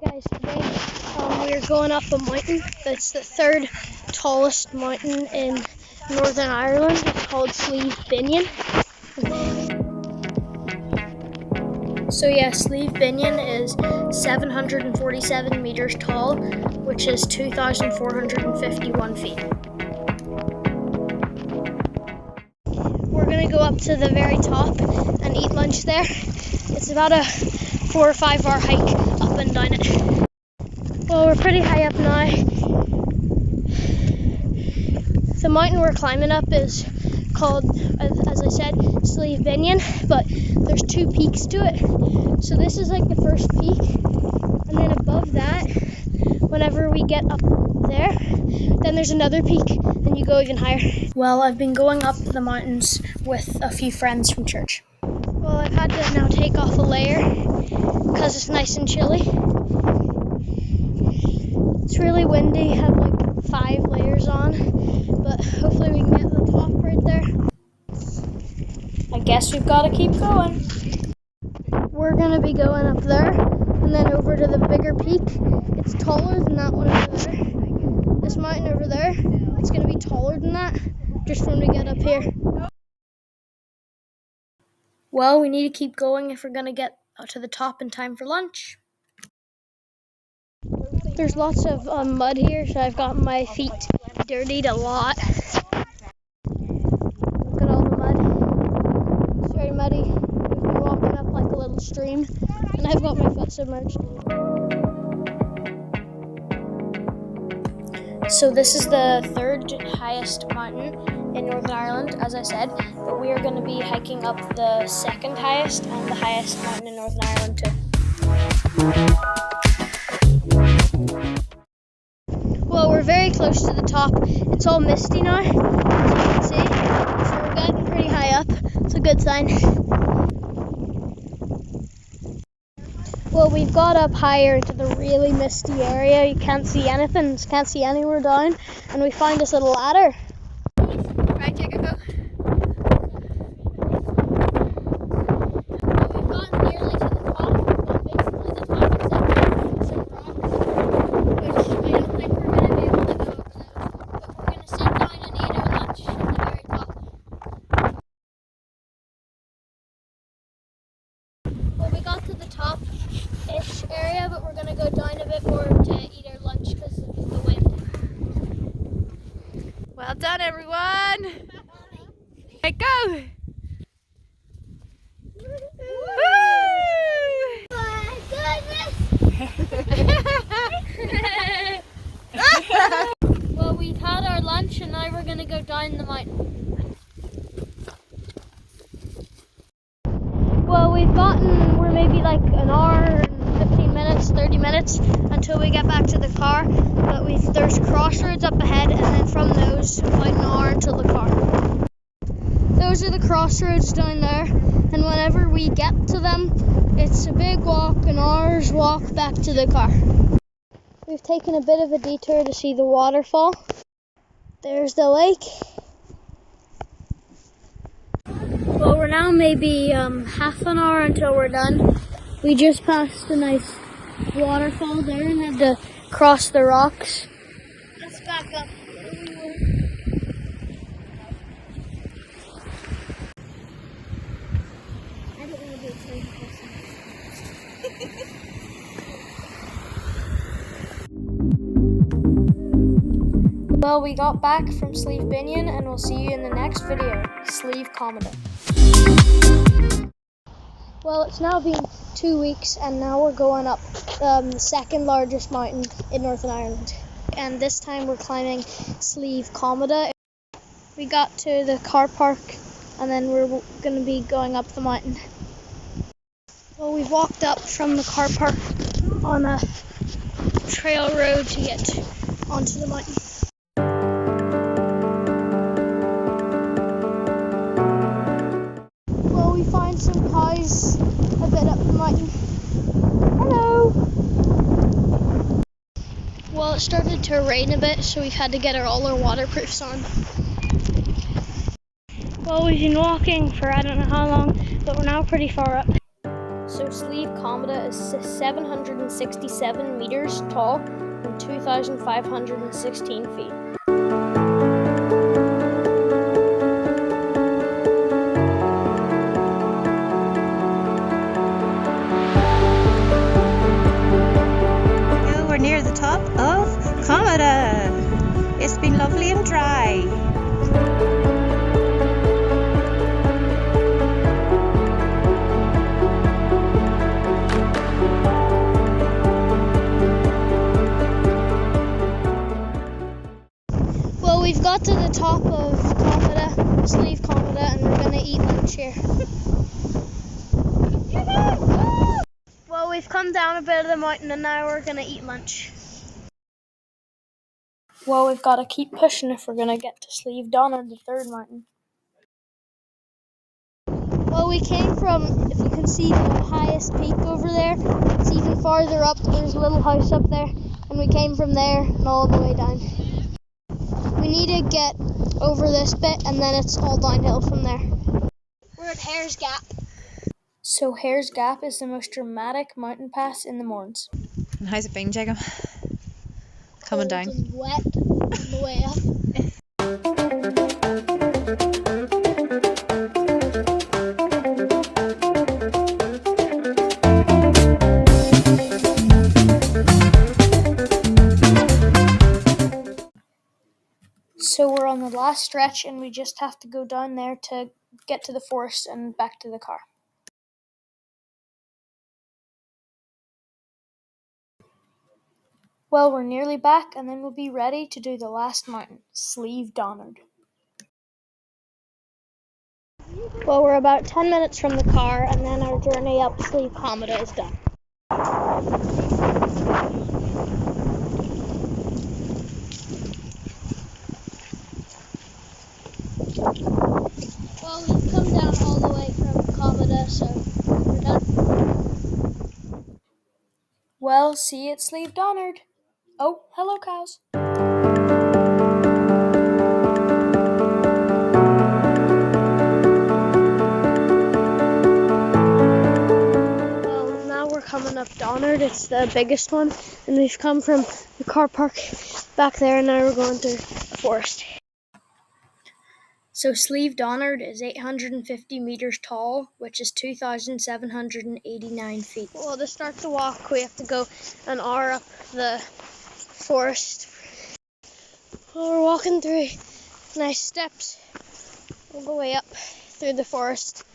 Guys, today we are going up a mountain. It's the third tallest mountain in Northern Ireland. It's called Slieve Binnion. So yeah, Slieve Binnion is 747 meters tall, which is 2,451 feet. We're gonna go up to the very top and eat lunch there. It's about a 4 or 5 hour hike up and down it. Well, we're pretty high up now. The mountain we're climbing up is called, as I said, Slieve Binnion, but there's 2 peaks to it. So this is like the first peak, and then above that, whenever we get up there, then there's another peak, and you go even higher. Well, I've been going up the mountains with a few friends from church. Well, I've had to now take off a layer because it's nice and chilly. It's really windy, have like 5 layers on, but hopefully we can get to the top right there. I guess we've got to keep going. We're going to be going up there and then over to the bigger peak. It's taller than that one over there. This mountain over there, it's going to be taller than that just when we get up here. Well, we need to keep going if we're going to get to the top in time for lunch. There's lots of mud here, so I've got my feet dirtied a lot. Look at all the mud. It's very muddy. We've been walking up like a little stream, and I've got my foot submerged. So this is the 3rd highest mountain in Northern Ireland, as I said, but we are going to be hiking up the 2nd highest and the highest mountain in Northern Ireland too. Well, we're very close to the top. It's all misty now, as you can see, so we're getting pretty high up. It's a good sign. Well, we've got up higher into the really misty area. You can't see anything, can't see anywhere down, and we find this little ladder. Right, Jacob, go. We've gotten nearly to the top, and basically the top is up some rocks, which I don't think we're going to be able to go up those. But we're going to sit down and eat our lunch at the very top. Well, we got to the top-ish area, but we're going to go down a bit more to eat our lunch because of the wind. Well done, everyone. Right, go. Well, we've had our lunch and now we're going to go down the mountain. Well, we're maybe like an hour and 15 minutes, 30 minutes until we get back to the car. But there's crossroads up ahead, and then from those, about an hour until the car. Those are the crossroads down there, and whenever we get to them, it's a big walk, an hour's walk back to the car. We've taken a bit of a detour to see the waterfall. There's the lake. Well, we're now maybe half an hour until we're done. We just passed a nice waterfall there and had to cross the rocks. Let's back up. I don't want to be a crazy person. Well, we got back from Slieve Binnion, and we'll see you in the next video, Slieve Comida. Well, it's now been 2 weeks, and now we're going up the 2nd largest mountain in Northern Ireland. And this time we're climbing Slieve Comida. We got to the car park, and then we're going to be going up the mountain. Well, we've walked up from the car park on a trail road to get onto the mountain. Well, we find some cows a bit up the mountain. Hello! Well, it started to rain a bit, so we've had to get all our waterproofs on. Well, we've been walking for I don't know how long, but we're now pretty far up. So Slieve Cometa is 767 meters tall and 2,516 feet. We're near the top of Cometa. It's been lovely and dry. Well, we've got to the top of Cometa, Slieve Cometa, and we're going to eat lunch here. Well, we've come down a bit of the mountain and now we're going to eat lunch. Well, we've got to keep pushing if we're going to get to Slieve Donard, the third mountain. Well, we came from, if you can see the highest peak over there, it's even farther up. There's a little house up there, and we came from there and all the way down. We need to get over this bit, and then it's all downhill from there. We're at Hare's Gap. So Hare's Gap is the most dramatic mountain pass in the Mournes. And how's it been, Jacob? Coming down. Cold and wet on the way up. So we're on the last stretch and we just have to go down there to get to the forest and back to the car. Well, we're nearly back and then we'll be ready to do the last mountain, Slieve Donard. Well, we're about 10 minutes from the car and then our journey up Slieve Cometa is done. Well, we've come down all the way from Cometa, so we're done. Well, see you at Slieve Donard. Oh, hello, cows. Well, now we're coming up Donard. It's the biggest one, and we've come from the car park back there, and now we're going through a forest. So Slieve Donard is 850 meters tall, which is 2,789 feet. Well, to start the walk, we have to go an hour up the forest. Well, we're walking through nice steps all the way up through the forest.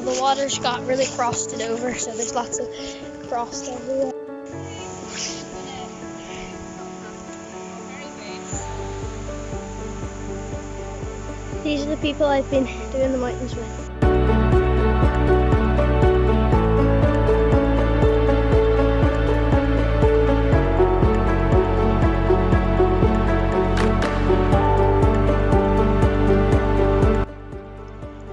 The water's got really frosted over, so there's lots of frost everywhere. These are the people I've been doing the mountains with.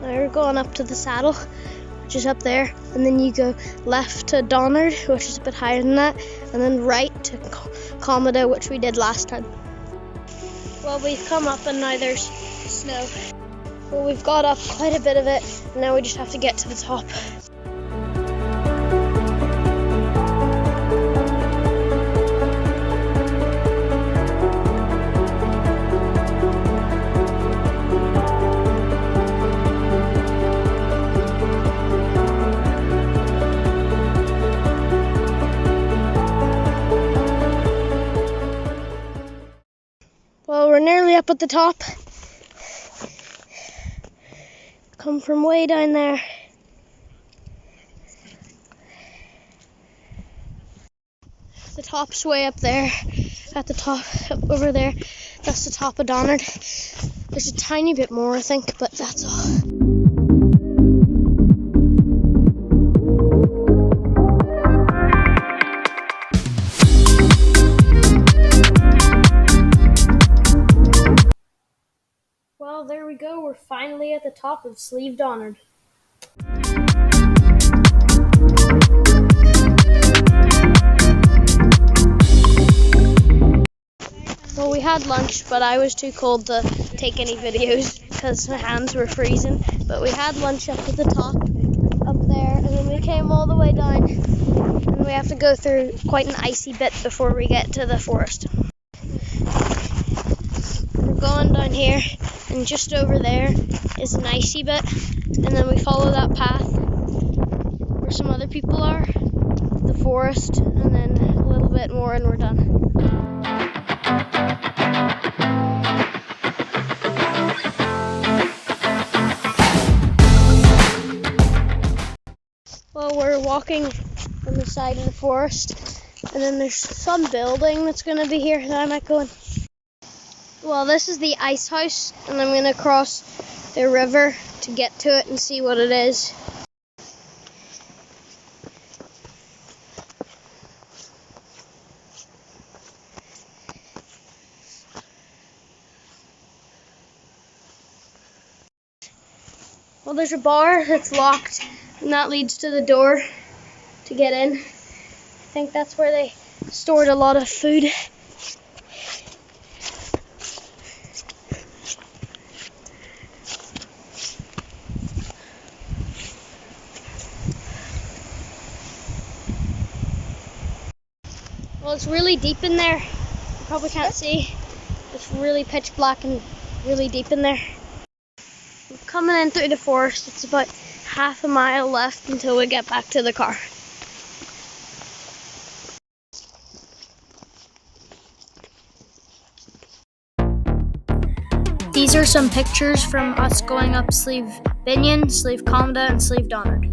Now we're going up to the saddle, which is up there, and then you go left to Donard, which is a bit higher than that, and then right to Cometa, which we did last time. Well, we've come up and now there's snow. Well, we've got up quite a bit of it, and now we just have to get to the top. Well, we're nearly up at the top. Come from way down there. The top's way up there. At the top, up over there. That's the top of Donard. There's a tiny bit more, I think, but that's all. Well, there we go. We're finally at the top of Slieve Donard. Well, we had lunch, but I was too cold to take any videos because my hands were freezing. But we had lunch up at the top, up there, and then we came all the way down. And we have to go through quite an icy bit before we get to the forest. We're going down here, and just over there is an icy bit. And then we follow that path where some other people are, the forest, and then a little bit more and we're done. Well, we're walking on the side of the forest, and then there's some building that's going to be here that I might go in. Well, this is the ice house, and I'm going to cross the river to get to it and see what it is. Well, there's a bar that's locked, and that leads to the door to get in. I think that's where they stored a lot of food. Well, it's really deep in there. You probably can't see. It's really pitch black and really deep in there. We're coming in through the forest. It's about half a mile left until we get back to the car. These are some pictures from us going up Slieve Binion, Slieve Comda, and Slieve Donard.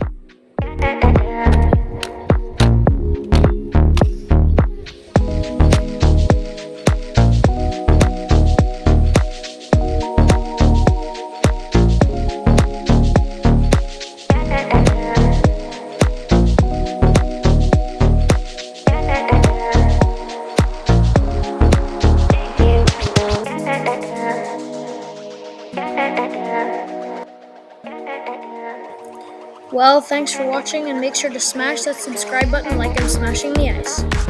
Well, thanks for watching, and make sure to smash that subscribe button like I'm smashing the ice.